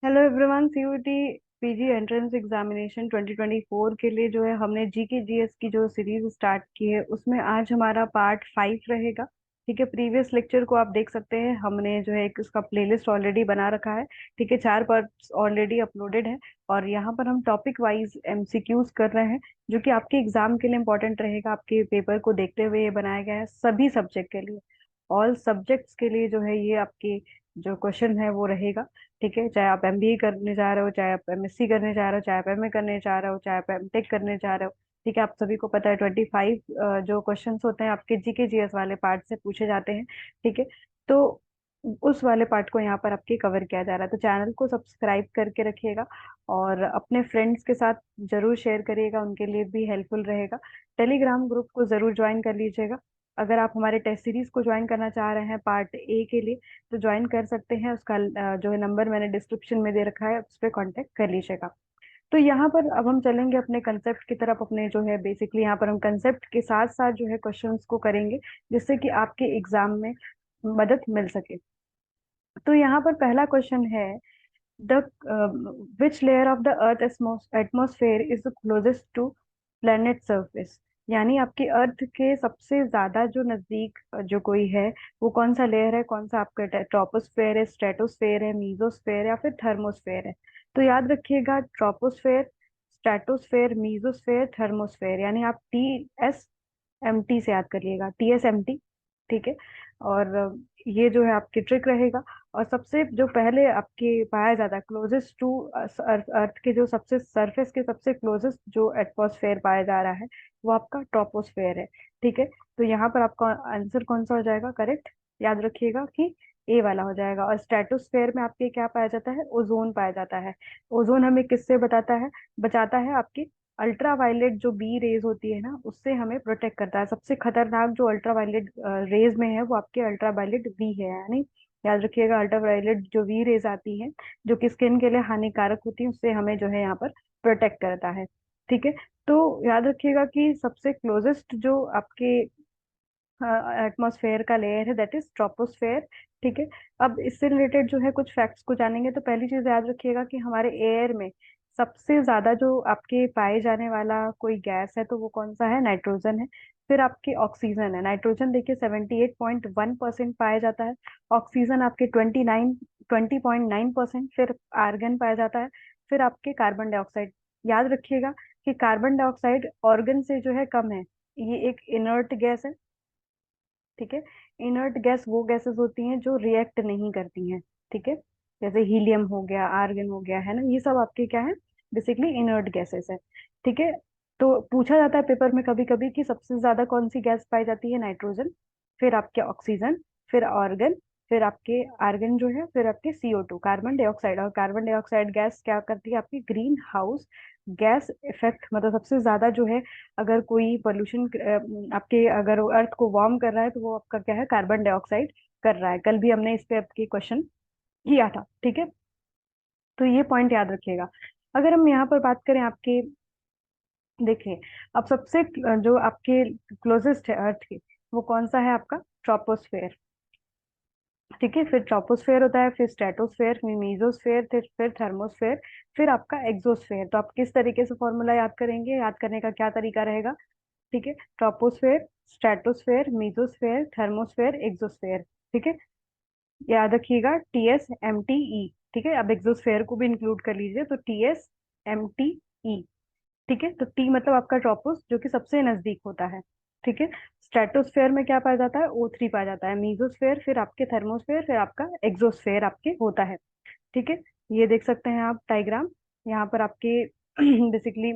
Hello everyone. CUET PG entrance examination 2024 के लिए जो है हमने जीके जीएस की जो सीरीज स्टार्ट की है उसमें आज हमारा पार्ट 5 रहेगा। ठीक है, प्रीवियस लेक्चर को आप देख सकते हैं, हमने जो है एक उसका प्लेलिस्ट ऑलरेडी बना रखा है। ठीक है, 4 पार्ट्स ऑलरेडी अपलोडेड है और यहाँ पर हम टॉपिक वाइज एमसीक्यूज कर रहे हैं जो कि आपके एग्जाम के लिए इंपॉर्टेंट रहेगा। आपके पेपर को देखते हुए ये बनाया गया है सभी सब्जेक्ट के लिए। ऑल सब्जेक्ट्स के लिए जो है ये आपके जो क्वेश्चन है वो रहेगा। ठीक है, चाहे आप एमबीए करने जा रहे हो, चाहे आप एमएससी करने जा रहे हो, चाहे आप एमए करने जा रहे हो, चाहे आप एमटेक करने जा रहे हो। ठीक है, आप सभी को पता है 25 जो क्वेश्चंस होते हैं आपके जीके जीएस वाले पार्ट से पूछे जाते हैं। ठीक है, तो उस वाले पार्ट को यहाँ पर आपके कवर किया जा रहा है, तो चैनल को सब्सक्राइब करके रखिएगा और अपने फ्रेंड्स के साथ जरूर शेयर करिएगा, उनके लिए भी हेल्पफुल रहेगा। टेलीग्राम ग्रुप को जरूर ज्वाइन कर लीजिएगा। अगर आप हमारे टेस्ट सीरीज को ज्वाइन करना चाह रहे हैं पार्ट ए के लिए तो ज्वाइन कर सकते हैं। उसका जो है नंबर मैंने डिस्क्रिप्शन में दे रखा है, उस पर कांटेक्ट कर लीजिएगा। तो यहाँ पर अब हम चलेंगे अपने कंसेप्ट की तरफ। अपने जो है बेसिकली यहाँ पर हम कंसेप्ट के साथ साथ जो है क्वेश्चंस को करेंगे जिससे कि आपके एग्जाम में मदद मिल सके। तो यहाँ पर पहला क्वेश्चन है, the which layer of the earth atmosphere is the closest to planet surface. यानी आपकी अर्थ के सबसे ज्यादा जो नजदीक जो कोई है वो कौन सा लेयर है, कौन सा आपका ट्रोपोस्फेयर है, स्ट्रेटोस्फेयर है, मीजोस्फेयर या फिर थर्मोस्फेयर है। तो याद रखिएगा, ट्रोपोस्फेयर, स्ट्रेटोस्फेयर, मीजोस्फेयर, थर्मोस्फेयर, यानी आप TSMT से याद करिएगा, TSMT। ठीक है, और ये जो है आपकी ट्रिक रहेगा। और सबसे जो पहले आपके पाया जाता है क्लोजेस्ट टू अर्थ के जो सबसे सरफेस के सबसे क्लोजेस्ट जो एटमॉस्फेयर पाया जा रहा है वो आपका ट्रोपोस्फेयर है। ठीक है, तो यहाँ पर आपका आंसर कौन सा हो जाएगा करेक्ट, याद रखिएगा कि ए वाला हो जाएगा। और स्ट्रेटोस्फेयर में आपके क्या पाया जाता है, ओजोन पाया जाता है। ओजोन हमें किससे बताता है, बचाता है आपकी अल्ट्रावायलेट जो बी रेज होती है ना, उससे हमें प्रोटेक्ट करता है। सबसे खतरनाक जो अल्ट्रावायलेट रेज में है वो आपके अल्ट्रावायलेट बी है, यानी याद रखिएगा अल्ट्रावायलेट जो वी रेज आती हैं जो कि स्किन के लिए हानिकारक होती है, उससे हमें जो है यहाँ पर प्रोटेक्ट करता है। ठीक है, तो याद रखिएगा कि सबसे क्लोजेस्ट जो आपके एटमॉस्फेयर का लेयर है दैट इज ट्रोपोस्फेयर। ठीक है, अब इससे रिलेटेड जो है कुछ फैक्ट्स को जानेंगे। तो पहली चीज याद रखिएगा कि हमारे एयर में सबसे ज्यादा जो आपके पाए जाने वाला कोई गैस है तो वो कौन सा है, नाइट्रोजन है। फिर आपके ऑक्सीजन है। नाइट्रोजन देखिए 78.1% पाया जाता है, ऑक्सीजन आपके 20.9%, फिर आर्गन पाया जाता है, फिर आपके कार्बन डाइऑक्साइड। याद रखिएगा कि कार्बन डाइऑक्साइड ऑर्गन से जो है कम है, ये एक इनर्ट गैस है। ठीक है, इनर्ट गैस वो गैसेस होती हैं जो रिएक्ट नहीं करती हैं। ठीक है, जैसे हीलियम हो गया, आर्गन हो गया, है ना, ये सब आपके क्या है, बेसिकली इनर्ट गैसेस है। ठीक है, तो पूछा जाता है पेपर में कभी कभी कि सबसे ज्यादा कौन सी गैस पाई जाती है, नाइट्रोजन, फिर आपके ऑक्सीजन, फिर ऑर्गन, फिर आपके आर्गन जो है, फिर आपके CO2 कार्बन डाइऑक्साइड। और कार्बन डाइऑक्साइड गैस क्या करती है, आपकी ग्रीन हाउस गैस इफेक्ट, मतलब सबसे ज्यादा जो है अगर कोई पोल्यूशन आपके अगर अर्थ को वार्म कर रहा है तो वो आपका क्या है, कार्बन डाइऑक्साइड कर रहा है। कल भी हमने इस पे आपके क्वेश्चन किया था। ठीक है, तो ये पॉइंट याद रखिएगा। अगर हम यहाँ पर बात करें आपके, देखिए, अब सबसे जो आपके क्लोजेस्ट है अर्थ के वो कौन सा है, आपका ट्रोपोस्फेयर। ठीक है, फिर ट्रोपोस्फेयर होता है, फिर स्ट्रेटोस्फेयर, फिर मीजोस्फेयर, फिर थर्मोस्फेयर, फिर आपका एक्सोस्फेयर। तो आप किस तरीके से फॉर्मूला याद करेंगे, याद करने का क्या तरीका रहेगा। ठीक है, troposphere, stratosphere, mesosphere, thermosphere, exosphere. ठीक है, याद रखिएगा TSMTE। ठीक है, अब एक्सोस्फेयर को भी इंक्लूड कर लीजिए, तो TSMTE। ठीक है, तो टी मतलब आपका ट्रोपोस जो कि सबसे नजदीक होता है। ठीक है, स्ट्रेटोस्फेयर में क्या पाया जाता है, O3 पाया जाता है, मीजोस्फेयर, फिर आपके थर्मोस्फेयर, फिर आपका एक्सोस्फेयर आपके होता है। ठीक है, ये देख सकते हैं आप डायग्राम, यहाँ पर आपके बेसिकली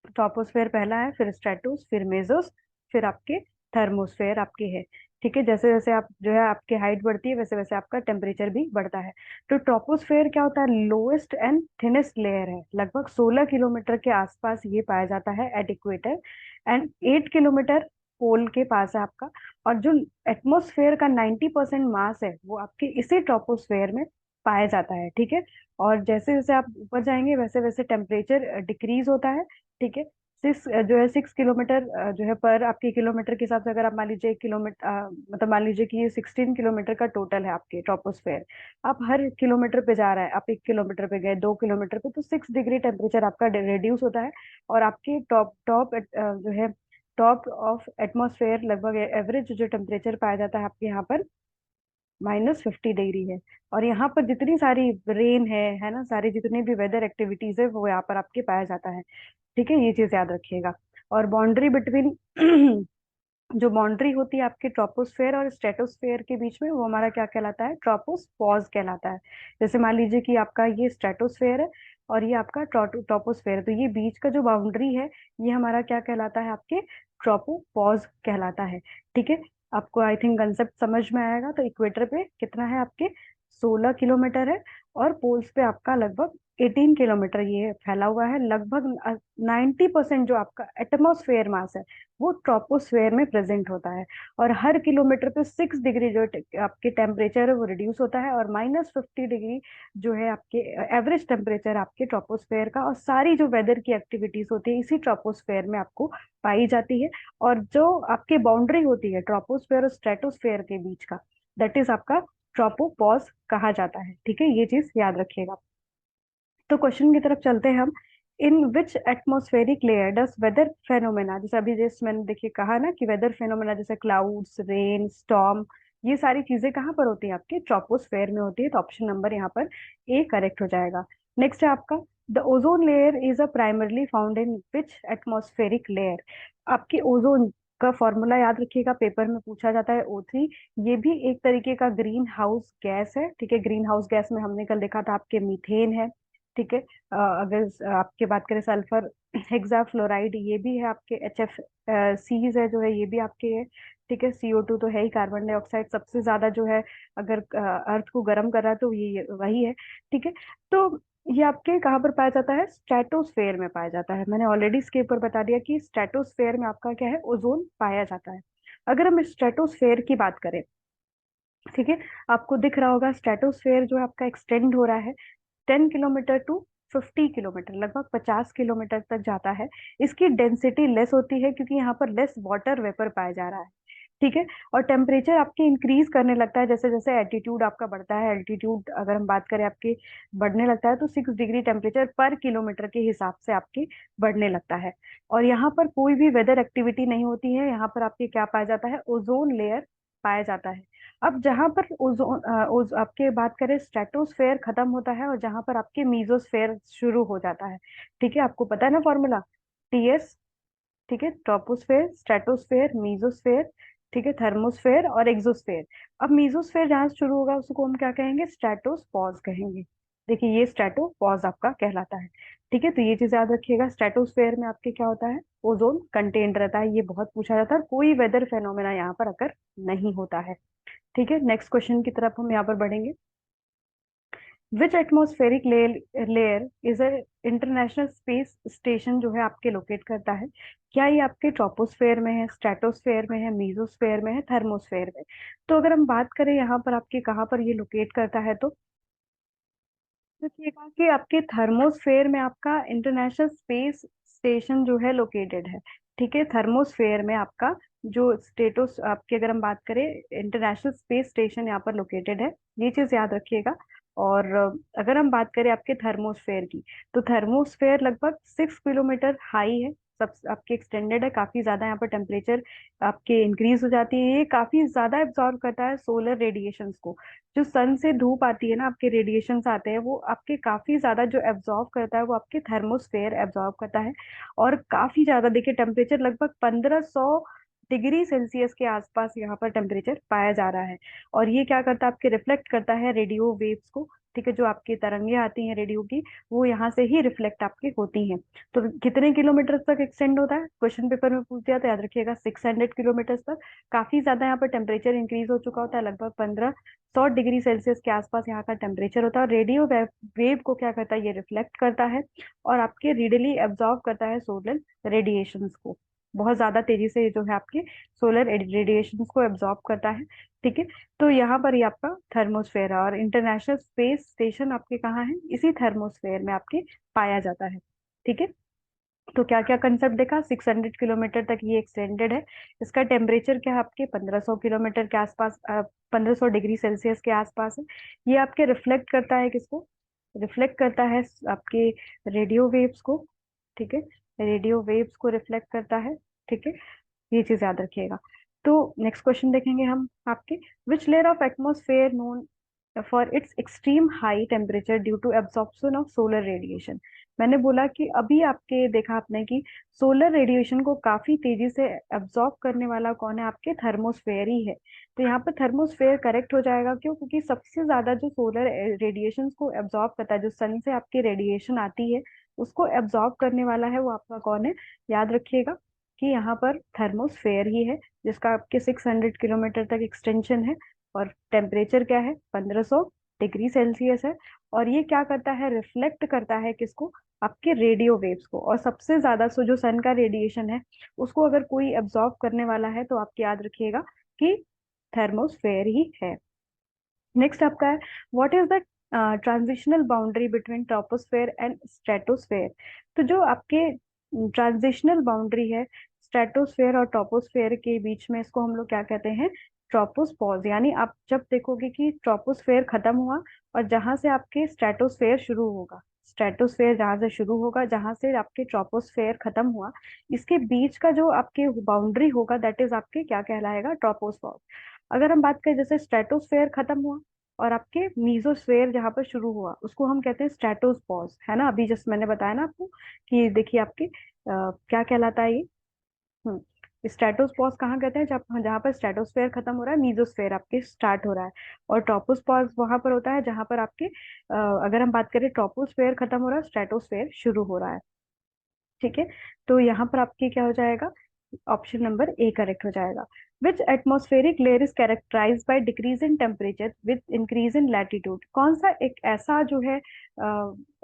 ट्रोपोस्फेयर पहला है, फिर स्ट्रेटोस, फिर मेजोस, फिर आपके थर्मोस्फेयर आपके है। ठीक है, जैसे जैसे आप जो है आपकी हाइट बढ़ती है वैसे वैसे आपका टेम्परेचर भी बढ़ता है। तो ट्रोपोस्फेयर क्या होता है, लोएस्ट एंड थिनेस्ट लेयर है, लगभग 16 किलोमीटर के आसपास ये पाया जाता है एट इक्वेटर, एंड 8 किलोमीटर पोल के पास है आपका। और जो एटमोस्फेयर का 90% मास है वो आपके इसी ट्रोपोस्फेयर में पाया जाता है। ठीक है, और जैसे जैसे आप ऊपर जाएंगे वैसे वैसे टेम्परेचर डिक्रीज होता है। ठीक है, जो है 6 किलोमीटर जो है पर आपके किलोमीटर के हिसाब से, अगर आप मान लीजिए 1 किलोमीटर मतलब मान लीजिए कि ये 16 किलोमीटर का टोटल है आपके ट्रोपोस्फेयर। आप हर किलोमीटर पे जा रहा है, आप 1 किलोमीटर पे गए, 2 किलोमीटर पे, तो 6 डिग्री टेम्परेचर आपका रिड्यूस होता है। और आपके टॉप टॉप जो है टॉप ऑफ एटमॉस्फेयर लगभग एवरेज जो टेम्परेचर पाया जाता है आपके यहाँ पर -50 डिग्री है। और यहाँ पर जितनी सारी रेन है ना, सारी जितनी भी वेदर एक्टिविटीज है वो यहाँ पर आपके पाया जाता है। ठीक है, ये चीज याद रखिएगा। और बाउंड्री बिटवीन जो बाउंड्री होती है आपके ट्रोपोस्फेयर और स्ट्रेटोस्फेयर के बीच में, वो हमारा क्या कहलाता है? ट्रोपोस्फॉज कहलाता है। जैसे मान लीजिए कि आपका ये स्ट्रेटोस्फेयर है और ये आपका ट्रोपोस्फेयर है, तो ये बीच का जो बाउंड्री है ये हमारा क्या कहलाता है? आपके ट्रोपोपॉज कहलाता है। ठीक है, आपको आई थिंक कंसेप्ट समझ में आएगा। तो इक्वेटर पे कितना है आपके? 16 किलोमीटर है। और पोल्स पे आपका लगभग 18 किलोमीटर ये फैला हुआ है। लगभग 90% जो आपका एटमॉस्फेयर मास है वो ट्रोपोस्फेयर में प्रेजेंट होता है। और हर किलोमीटर पे 6 डिग्री जो आपके टेम्परेचर है वो रिड्यूस होता है, और -50 डिग्री जो है आपके एवरेज टेम्परेचर आपके ट्रोपोस्फेयर का। और सारी जो वेदर की एक्टिविटीज होती है इसी ट्रोपोस्फेयर में आपको पाई जाती है। और जो आपकी बाउंड्री होती है ट्रोपोस्फेयर और स्ट्रेटोस्फेयर के बीच का, दैट इज आपका ट्रोपोपॉज कहा जाता है। ठीक है, ये चीज याद रखिएगा। तो क्वेश्चन की तरफ चलते हैं हम। इन विच एटमोस्फेरिक लेयर डस वेदर फेनोमेना, जैसे अभी जैसे मैंने देखिए कहा ना कि वेदर फेनोमेना जैसे क्लाउड्स, रेन, स्टॉर्म, ये सारी चीजें कहाँ पर होती है? आपके ट्रोपोस्फेयर में होती है। तो ऑप्शन नंबर यहाँ पर ए करेक्ट हो जाएगा। नेक्स्ट है आपका, the ozone layer is a primarily found in which atmospheric layer. आपकी ओजोन का फॉर्मूला याद रखिएगा, पेपर में पूछा जाता है O3। ये भी एक तरीके का ग्रीन हाउस गैस है। ठीक है, ग्रीन हाउस गैस में हमने कल देखा था आपके मीथेन है। ठीक है, अगर आपकी बात करें सल्फर हेक्साफ्लोराइड, ये भी है आपके। HF सीज है जो है ये भी आपके है। ठीक है, CO2 तो है ही, कार्बन डाइऑक्साइड सबसे ज्यादा जो है अगर अर्थ को गर्म कर रहा है तो ये वही है। ठीक है, तो ये आपके कहाँ पर पाया जाता है? स्ट्रेटोस्फेयर में पाया जाता है। मैंने ऑलरेडी इसके ऊपर बता दिया कि स्ट्रेटोस्फेयर में आपका क्या है? ओजोन पाया जाता है। अगर हम स्ट्रेटोस्फेयर की बात करें, ठीक है, आपको दिख रहा होगा स्ट्रेटोस्फेयर जो है आपका एक्सटेंड हो रहा है 10 किलोमीटर टू 50 किलोमीटर, लगभग 50 किलोमीटर तक जाता है। इसकी डेंसिटी लेस होती है क्योंकि यहाँ पर लेस वाटर वेपर पाया जा रहा है। ठीक है, और टेम्परेचर आपके इंक्रीज करने लगता है जैसे जैसे एल्टीट्यूड आपका बढ़ता है। एल्टीट्यूड अगर हम बात करें आपकी बढ़ने लगता है तो 6 डिग्री टेम्परेचर पर किलोमीटर के हिसाब से आपकी बढ़ने लगता है। और यहाँ पर कोई भी वेदर एक्टिविटी नहीं होती है। यहाँ पर आपके क्या पाया जाता है? ओजोन लेयर पाया जाता है। अब जहां पर आपके बात करें स्ट्रेटोस्फेयर खत्म होता है और जहां पर आपके मीजोस्फेयर शुरू हो जाता है। ठीक है, आपको पता है ना फॉर्मूला? TS। ठीक है, ट्रोपोस्फेयर, स्ट्रेटोस्फेयर, मीजोस्फेयर, ठीक है, थर्मोस्फेयर और एक्सोस्फेयर। अब मीजोस्फेयर जहां से शुरू होगा उसको हम क्या कहेंगे? स्ट्रेटोपॉज कहेंगे। देखिए ये स्ट्रेटोपॉज आपका कहलाता है। ठीक है, तो ये चीज याद रखिएगा। स्ट्रेटोस्फेयर में आपके क्या होता है? ओजोन कंटेन्ड रहता है। ये बहुत पूछा जाता है। कोई वेदर फेनोमेना यहाँ पर अगर नहीं होता है। ठीक है, नेक्स्ट क्वेश्चन की तरफ हम यहाँ पर बढ़ेंगे। Which atmospheric layer is a international space station जो है आपके लोकेट करता है? क्या ये आपके ट्रोपोस्फेयर में है, स्ट्रेटोस्फेयर में है, मीजोस्फेयर में है, थर्मोस्फेयर में? तो अगर हम बात करें यहाँ पर आपके कहाँ पर ये लोकेट करता है, तो देखिएगा कि आपके थर्मोस्फेयर में आपका इंटरनेशनल स्पेस स्टेशन जो है लोकेटेड है। ठीक है, थर्मोस्फेयर में आपका जो स्टेटस आपकी अगर हम बात करें इंटरनेशनल स्पेस स्टेशन यहाँ पर लोकेटेड है। ये चीज याद रखिएगा। और अगर हम बात करें आपके थर्मोस्फेयर की, तो थर्मोस्फेयर लगभग 6 किलोमीटर हाई है। सब आपके एक्सटेंडेड है, काफी ज्यादा यहाँ पर टेम्परेचर आपके इंक्रीज हो जाती है। ये काफी ज्यादा एब्जॉर्व करता है सोलर रेडिएशंस को। जो सन से धूप आती है ना, आपके रेडिएशंस आते हैं, वो आपके काफी ज्यादा जो एब्जॉर्व करता है वो आपके थर्मोस्फेयर एब्जॉर्व करता है। और काफी ज्यादा देखिए टेम्परेचर लगभग 1500 डिग्री सेल्सियस के आसपास यहाँ पर टेम्परेचर पाया जा रहा है। और ये क्या करता है? आपके रिफ्लेक्ट करता है रेडियो वेव्स को। ठीक है, जो आपकी तरंगे आती हैं रेडियो की, वो यहाँ से ही रिफ्लेक्ट आपकी होती हैं। तो कितने किलोमीटर तक एक्सटेंड होता है? क्वेश्चन पेपर में पूछ दिया तो याद रखिएगा 600 किलोमीटर तक। काफी ज्यादा यहाँ पर टेम्परेचर इंक्रीज हो चुका होता है, लगभग 1500 डिग्री सेल्सियस के आसपास यहाँ का टेम्परेचर होता है। और रेडियो वेव को क्या करता है? ये रिफ्लेक्ट करता है और आपके रीडली एब्जॉर्ब करता है सोलर रेडिएशंस को। बहुत ज्यादा तेजी से जो है आपके सोलर रेडिएशंस को एब्जॉर्ब करता है। ठीक है, तो यहाँ पर ये आपका थर्मोस्फेयर है। और इंटरनेशनल स्पेस स्टेशन आपके कहाँ है? इसी थर्मोस्फेयर में आपके पाया जाता है। ठीक है, तो क्या क्या कंसेप्ट देखा, 600 किलोमीटर तक ये एक्सटेंडेड है। इसका टेम्परेचर क्या है आपके 1500 किलोमीटर के आसपास, 1500 डिग्री सेल्सियस के आसपास है। ये आपके रिफ्लेक्ट करता है किसको, रिफ्लेक्ट करता है आपके रेडियो वेव्स को। ठीक है, रेडियो वेव्स को रिफ्लेक्ट करता है। ठीक है, ये चीज याद रखिएगा। तो नेक्स्ट क्वेश्चन देखेंगे हम आपके, which layer of atmosphere known for its extreme high temperature due to absorption of solar radiation. मैंने बोला कि अभी आपके देखा आपने कि सोलर रेडिएशन को काफी तेजी से एब्जॉर्ब करने वाला कौन है, आपके थर्मोस्फेयर ही है। तो यहाँ पर थर्मोस्फेयर करेक्ट हो जाएगा, क्यों, क्योंकि सबसे ज्यादा जो सोलर रेडिएशन को एब्जॉर्ब करता है, जो सन से आपकी रेडिएशन आती है उसको एब्जॉर्ब करने वाला है, वो आपका कौन है, याद रखिएगा कि यहाँ पर थर्मोस्फेयर ही है, जिसका आपके 600 किलोमीटर तक एक्सटेंशन है। और टेम्परेचर क्या है, 1500 डिग्री सेल्सियस है। और ये क्या करता है, रिफ्लेक्ट करता है किसको, आपके रेडियो वेव्स को। और सबसे ज्यादा जो सन का रेडिएशन है उसको अगर कोई एब्जॉर्ब करने वाला है तो आपके याद रखिएगा कि थर्मोस्फेयर ही है। नेक्स्ट आपका है, what is the transitional boundary between troposphere and stratosphere. तो जो आपके ट्रांजिशनल बाउंड्री है स्ट्रेटोस्फेयर और ट्रोपोस्फेयर के बीच में, इसको हम लोग क्या कहते हैं, ट्रोपोस्पॉज। यानी आप जब देखोगे कि ट्रोपोस्फेयर खत्म हुआ और जहां से आपके स्ट्रेटोस्फेयर शुरू होगा, स्ट्रेटोस्फेयर जहां से शुरू होगा, जहां से आपके ट्रोपोस्फेयर खत्म हुआ, इसके बीच का जो आपके बाउंड्री होगा दैट इज आपके क्या कहलाएगा, ट्रोपोस्फॉज। अगर हम बात करें जैसे स्ट्रेटोस्फेयर खत्म हुआ और आपके मीजोस्फेयर जहां पर शुरू हुआ उसको हम कहते हैं स्ट्रेटोस्पॉज, है ना। अभी जस्ट मैंने बताया ना आपको कि देखिए आपके क्या कहलाता है ये, स्ट्रेटोस्पॉज कहाँ कहते हैं, जब जहाँ पर स्ट्रेटोस्फेयर खत्म हो रहा है, मीजोस्फेयर आपके स्टार्ट हो रहा है। और ट्रोपोस्पॉज वहां पर होता है जहां पर आपके अगर हम बात करें ट्रोपोस्फेयर खत्म हो रहा है, स्ट्रेटोस्फेयर शुरू हो रहा है। ठीक है, तो यहाँ पर आपके क्या हो जाएगा, ऑप्शन नंबर ए करेक्ट हो जाएगा। Which atmospheric layer is characterise by decrease in temperature with increase in latitude. कौन सा एक ऐसा जो है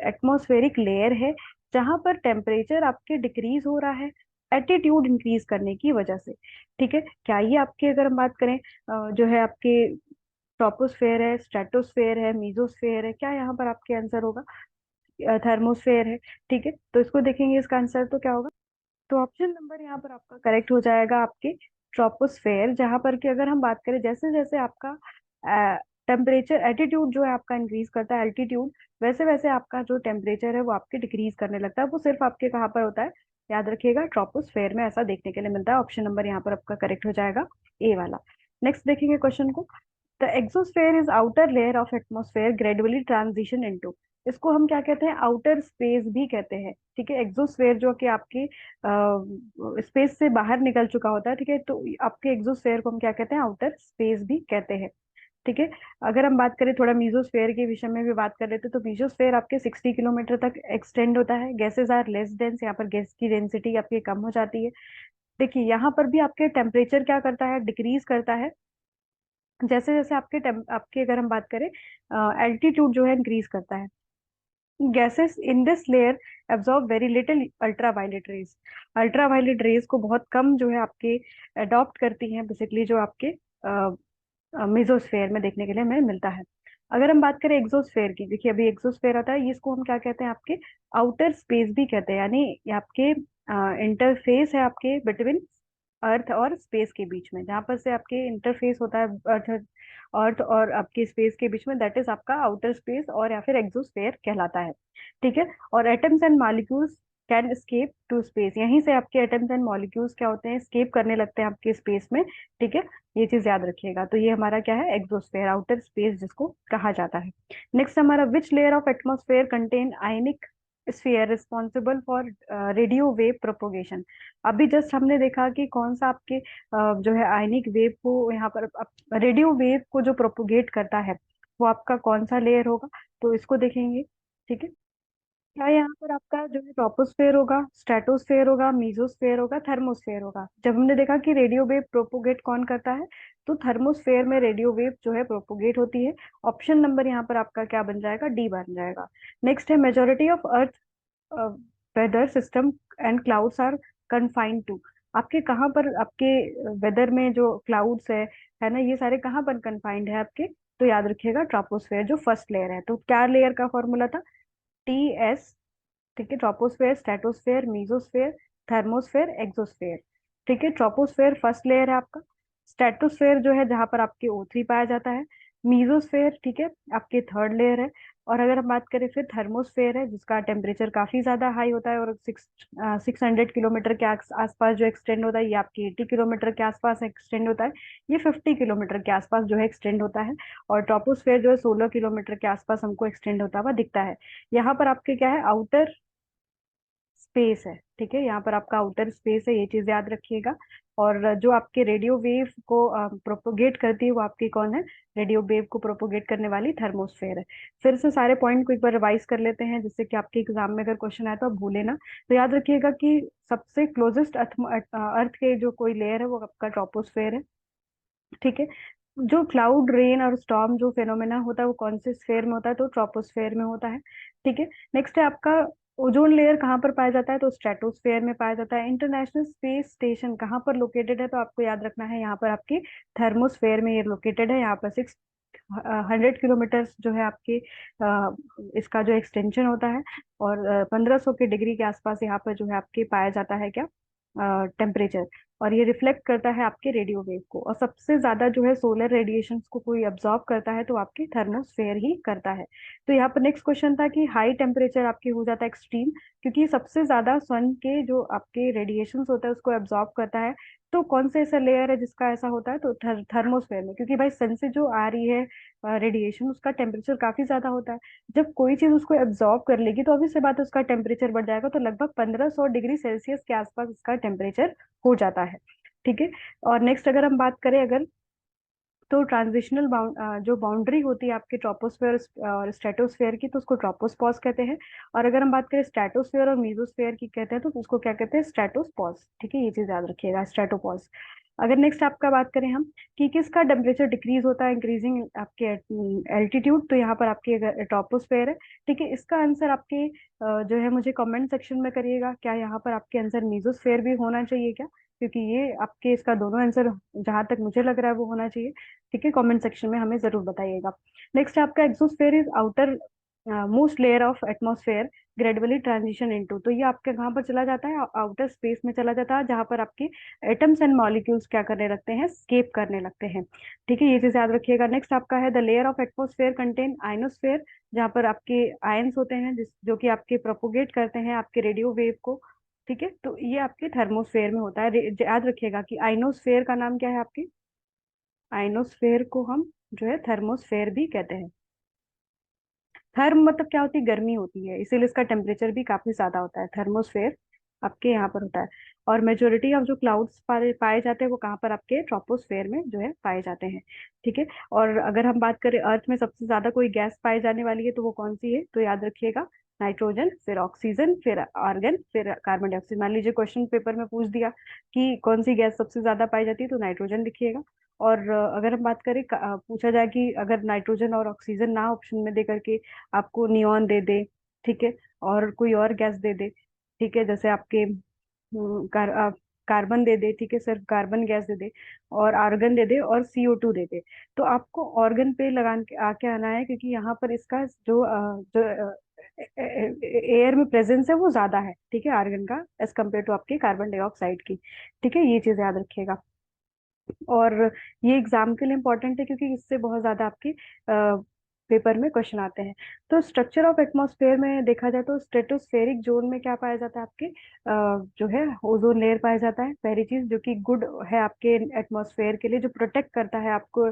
एटमॉस्फेरिक लेयर है जहां पर टेम्परेचर आपके डिक्रीज हो रहा है एटीट्यूड इंक्रीज करने की वजह से। ठीक है, क्या ये आपके अगर हम बात करें जो है आपके ट्रोपोस्फेयर है, स्ट्रेटोस्फेयर है, मीजोस्फेयर है, क्या यहाँ पर आपके आंसर होगा, थर्मोस्फेयर है। ठीक है, तो इसको देखेंगे इसका आंसर तो क्या होगा, तो ऑप्शन नंबर यहाँ पर आपका करेक्ट हो जाएगा, आपके ट्रोपोस्फेयर। जहां पर कि अगर हम बात करें जैसे जैसे आपका टेम्परेचर एटीट्यूड जो है आपका इंक्रीज करता है एल्टीट्यूड, वैसे वैसे आपका जो टेम्परेचर है वो आपके डिक्रीज करने लगता है। वो सिर्फ आपके कहाँ पर होता है, याद रखिएगा ट्रोपोस्फेयर में ऐसा देखने के लिए मिलता है। ऑप्शन नंबर यहाँ पर आपका करेक्ट हो जाएगा, ए वाला। नेक्स्ट देखेंगे क्वेश्चन को, the exosphere is outer layer of atmosphere gradually transition into. इसको हम क्या कहते हैं, आउटर स्पेस भी कहते हैं। ठीक है, एक्सोस्फेयर जो कि आपकी स्पेस से बाहर निकल चुका होता है, ठीक है, तो आपके एक्सोस्फेयर को हम क्या कहते हैं, आउटर स्पेस भी कहते हैं। ठीक है, अगर हम बात करें थोड़ा मीजोस्फेयर के विषय में भी बात कर लेते हैं, तो मीजोस्फेयर आपके 60 किलोमीटर तक एक्सटेंड होता है। गैसेज आर लेस डेंस, यहाँ पर गैस की डेंसिटी आपकी कम हो जाती है। देखिए यहाँ पर भी आपके टेम्परेचर क्या करता है, डिक्रीज करता है जैसे जैसे आपके अगर हम बात करें एल्टीट्यूड जो है इंक्रीज करता है। Gases in this layer absorb very little ultraviolet rays. Ultraviolet rays को बहुत कम जो है आपके अडॉप्ट करती हैं बेसिकली, जो आपके मेसोस्फेयर में देखने के लिए हमें मिलता है। अगर हम बात करें एग्जोस्फेयर की, देखिए अभी एग्जोस्फेयर आता है, ये इसको हम क्या कहते हैं, आपके आउटर स्पेस भी कहते हैं। यानी ये आपके इंटरफेस है आपके बिटवीन अर्थ और स्पेस के बीच में, जहां पर से आपके इंटरफेस होता है अर्थ और आपके स्पेस के बीच में, दैट इज आपका आउटर स्पेस और या फिर एग्जोस्फेयर कहलाता है। ठीक है, और atoms and molecules can escape to space, यहीं से आपके एटम्स एंड मॉलिक्यूल्स क्या होते हैं, escape करने लगते हैं आपके स्पेस में। ठीक है, ये चीज याद रखिएगा। तो ये हमारा क्या है, एग्जोस्फेयर, आउटर स्पेस जिसको कहा जाता है। नेक्स्ट हमारा, विच layer of atmosphere contain ionic sphere responsible for radio wave propagation. अभी जस्ट हमने देखा कि कौन सा आपके जो है आयनिक वेव को यहाँ पर रेडियो वेव को जो प्रोपोगेट करता है वो आपका कौन सा लेयर होगा, तो इसको देखेंगे। ठीक है, क्या यहाँ पर आपका जो है ट्रोपोस्फेयर होगा, स्ट्रेटोस्फेयर होगा, मीजोस्फेयर होगा, थर्मोस्फेयर होगा। जब हमने देखा कि रेडियो वेव प्रोपोगेट कौन करता है, तो थर्मोस्फेयर में रेडियो वेव जो है प्रोपोगेट होती है। ऑप्शन नंबर यहाँ पर आपका क्या बन जाएगा, डी बन जाएगा। नेक्स्ट है, majority of earth weather system and clouds are confined to. आपके कहाँ पर आपके वेदर में जो क्लाउड्स है ना, ये सारे कहाँ पर कन्फाइंड है आपके, तो याद रखिएगा ट्रोपोस्फेयर जो फर्स्ट लेयर है। तो क्या लेयर का फॉर्मूला था, टी एस, ठीक है, troposphere, stratosphere, mesosphere, thermosphere, exosphere. ठीक है, ट्रोपोस्फेयर फर्स्ट लेयर है आपका। स्ट्रेटोस्फेयर जो है जहाँ पर आपके O3 पाया जाता है। मीजोस्फेयर ठीक है आपके थर्ड लेयर है। और अगर हम बात करें फिर थर्मोस्फेयर है जिसका टेम्परेचर काफी ज्यादा हाई होता है और 600 किलोमीटर के आसपास जो एक्सटेंड होता है, ये आपकी 80 किलोमीटर के आसपास एक्सटेंड होता है। ये 50 किलोमीटर के आसपास जो है एक्सटेंड होता है। और ट्रोपोस्फेयर जो है 16 किलोमीटर के आसपास हमको एक्सटेंड होता हुआ दिखता है। यहाँ पर आपके क्या है, आउटर स्पेस है। ठीक है, यहाँ पर आपका आउटर स्पेस है, ये चीज याद रखिएगा। और जो आपके रेडियो वेव को प्रोपोगेट करती है वो आपकी कौन है, रेडियो वेव को प्रोपोगेट करने वाली थर्मोस्फेयर है। फिर से सारे पॉइंट को एक बार रिवाइज कर लेते हैं जिससे कि आपके एग्जाम में अगर क्वेश्चन आए तो आप भूले ना। तो याद रखिएगा कि सबसे क्लोजेस्ट अर्थ के जो कोई लेयर है वो आपका ट्रोपोस्फेयर है। ठीक है, जो क्लाउड रेन और स्टॉर्म जो फेनोमेना होता है वो कौन से स्फेयर में होता है, तो ट्रोपोस्फेयर में होता है। ठीक है, नेक्स्ट है आपका ओजोन लेयर कहाँ पर पाया जाता है, तो स्ट्रेटोस्फेयर में पाया जाता है। इंटरनेशनल स्पेस स्टेशन कहाँ पर लोकेटेड है, तो आपको याद रखना है यहाँ पर आपकी थर्मोस्फेयर में ये लोकेटेड है। यहाँ पर 600 किलोमीटर जो है आपके इसका जो एक्सटेंशन होता है। और 1500 के डिग्री के आसपास यहाँ पर जो है आपके पाया जाता है क्या, टेम्परेचर। और ये रिफ्लेक्ट करता है आपके रेडियो वेव को। और सबसे ज्यादा जो है सोलर रेडिएशंस को कोई अब्जॉर्ब करता है तो आपकी थर्मोस्फेयर ही करता है। तो यहाँ पर नेक्स्ट क्वेश्चन था कि हाई टेम्परेचर आपकी हो जाता है एक्सट्रीम, क्योंकि सबसे ज्यादा सन के जो आपके रेडिएशंस होता है उसको अब्जॉर्ब करता है। तो कौन से ऐसा लेयर है जिसका ऐसा होता है, तो थर्मोस्फेयर में, क्योंकि भाई सन से जो आ रही है रेडिएशन उसका टेम्परेचर काफी ज्यादा होता है। जब कोई चीज उसको एब्जॉर्ब कर लेगी तो obvious सी बात है उसका टेम्परेचर बढ़ जाएगा। तो लगभग 1500 डिग्री सेल्सियस के आसपास इसका टेम्परेचर हो जाता है। ठीक है, और नेक्स्ट अगर हम बात करें अगर, तो ट्रांजिशनल जो बाउंड्री होती है आपके ट्रोपोस्फेयर और स्ट्रेटोस्फेयर की, तो उसको ट्रोपोस्पॉज कहते हैं। और अगर हम बात करें स्ट्रेटोस्फेयर और मीजोस्फेयर की कहते हैं तो उसको क्या कहते हैं, स्ट्रेटोस्पॉज। ठीक है, ये चीज याद रखिएगा, स्ट्रेटोपॉज। अगर नेक्स्ट आपका बात करें हम कि किसका टेम्परेचर डिक्रीज होता है इंक्रीजिंग आपके एल्टीट्यूड, तो यहाँ पर आपकी ट्रोपोस्फेयर है। ठीक है, इसका आंसर आपके जो है मुझे कमेंट सेक्शन में करिएगा, क्या यहाँ पर आपके आंसर मीजोस्फेयर भी होना चाहिए क्या, क्योंकि ये आपके इसका दोनों आंसर जहां तक मुझे लग रहा है वो होना चाहिए। ठीक है, कमेंट सेक्शन में हमें जरूर बताइएगा। नेक्स्ट आपका exosphere is outer most layer of atmosphere gradually transition into, तो ये आपके कहाँ पर चला जाता है, आउटर स्पेस में चला जाता है जहां पर आपके एटम्स एंड मॉलिक्यूल्स क्या करने लगते हैं, स्केप करने लगते हैं। ठीक है, ये चीज याद रखिएगा। नेक्स्ट आपका है the layer of atmosphere contain ionosphere, जहाँ पर आपके आयंस होते हैं जिस जो कि आपके प्रोपोगेट करते हैं आपके रेडियो वेव को। ठीक है, तो ये आपके थर्मोस्फेयर में होता है। याद रखिएगा कि आइनोस्फेयर का नाम क्या है आपके, आइनोस्फेयर को हम जो है थर्मोस्फेयर भी कहते हैं। थर्म मतलब क्या होती है, गर्मी होती है, इसीलिए इसका टेम्परेचर भी काफी ज्यादा होता है। थर्मोस्फेयर आपके यहाँ पर होता है। और मेजोरिटी ऑफ जो क्लाउड्स पाए जाते हैं वो कहाँ पर, आपके ट्रोपोस्फेयर में जो है पाए जाते हैं। ठीक है, और अगर हम बात करें अर्थ में सबसे ज्यादा कोई गैस पाई जाने वाली है तो वो कौन सी है, तो याद रखिएगा नाइट्रोजन, फिर ऑक्सीजन, फिर आर्गन, फिर कार्बन डाइऑक्साइड। मान लीजिए क्वेश्चन पेपर में पूछ दिया कि कौन सी गैस सबसे ज्यादा पाई जाती है, तो नाइट्रोजन लिखिएगा। और अगर हम बात करें पूछा जाए कि अगर नाइट्रोजन और ऑक्सीजन ना ऑप्शन में दे करके आपको नियॉन दे दे, ठीक है, और कोई और गैस दे दे, ठीक है, जैसे आपके कार्बन दे दे, ठीक है, सिर्फ कार्बन गैस दे दे, और आर्गन दे दे और CO2 दे दे, तो आपको ऑर्गन पे लगान के आके आना है, क्योंकि यहाँ पर इसका जो एयर में प्रेजेंस है वो ज्यादा है। ठीक है, आर्गन का एज कम्पेयर टू आपके कार्बन डाइऑक्साइड की। ठीक है, ये चीज याद रखिएगा। और ये एग्जाम के लिए इंपॉर्टेंट है क्योंकि इससे बहुत ज्यादा आपके पेपर में क्वेश्चन आते हैं। तो स्ट्रक्चर ऑफ एटमॉस्फेयर में देखा जाए तो स्ट्रेटोस्फेरिक जोन में क्या पाया जाता है, आपके जो है ओजोन लेयर पाया जाता है, पहली चीज जो कि गुड है आपके एटमॉस्फेयर के लिए, जो प्रोटेक्ट करता है आपको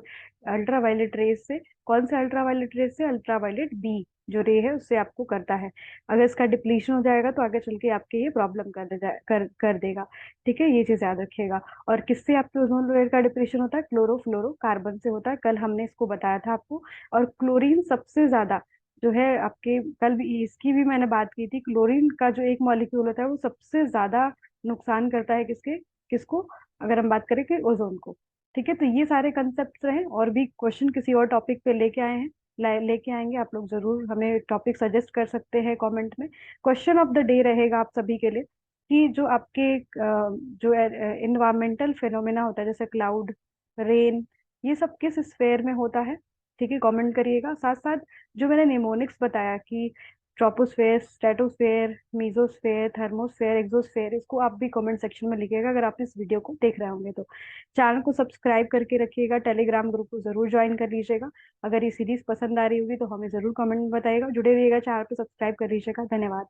अल्ट्रावायलेट रेज से। कौन से अल्ट्रावायलेट रेज से, अल्ट्रावायलेट बी जो रे है उससे आपको करता है। अगर इसका डिप्लीशन हो जाएगा तो आगे चल के आपके ये प्रॉब्लम कर देगा। ठीक है, ये चीज याद रखिएगा। और किससे आपके ओजोन लेयर का डिप्लीशन होता है, क्लोरोफ्लोरोकार्बन से होता है, कल हमने इसको बताया था आपको। और क्लोरीन सबसे ज्यादा जो है आपके, कल भी इसकी भी मैंने बात की थी, क्लोरीन का जो एक मॉलिक्यूल होता है वो सबसे ज्यादा नुकसान करता है किसको, अगर हम बात करें कि ओजोन को। ठीक है, तो ये सारे कंसेप्ट रहे, और भी क्वेश्चन किसी और टॉपिक पे लेके आए हैं, लेके आएंगे आप लोग, जरूर हमें टॉपिक सजेस्ट कर सकते हैं कमेंट में। क्वेश्चन ऑफ द डे रहेगा आप सभी के लिए कि जो आपके जो इन्वायरमेंटल फिनोमेना होता है जैसे क्लाउड, रेन, ये सब किस स्फेयर में होता है। ठीक है, कमेंट करिएगा। साथ साथ जो मैंने निमोनिक्स बताया कि troposphere, stratosphere, mesosphere, thermosphere, exosphere, इसको आप भी कमेंट सेक्शन में लिखिएगा अगर आप इस वीडियो को देख रहे होंगे तो। चैनल को सब्सक्राइब करके रखिएगा, टेलीग्राम ग्रुप को जरूर ज्वाइन कर लीजिएगा। अगर ये सीरीज पसंद आ रही होगी तो हमें जरूर कमेंट में बताइएगा। जुड़े रहिएगा, चैनल को सब्सक्राइब कर लीजिएगा। धन्यवाद।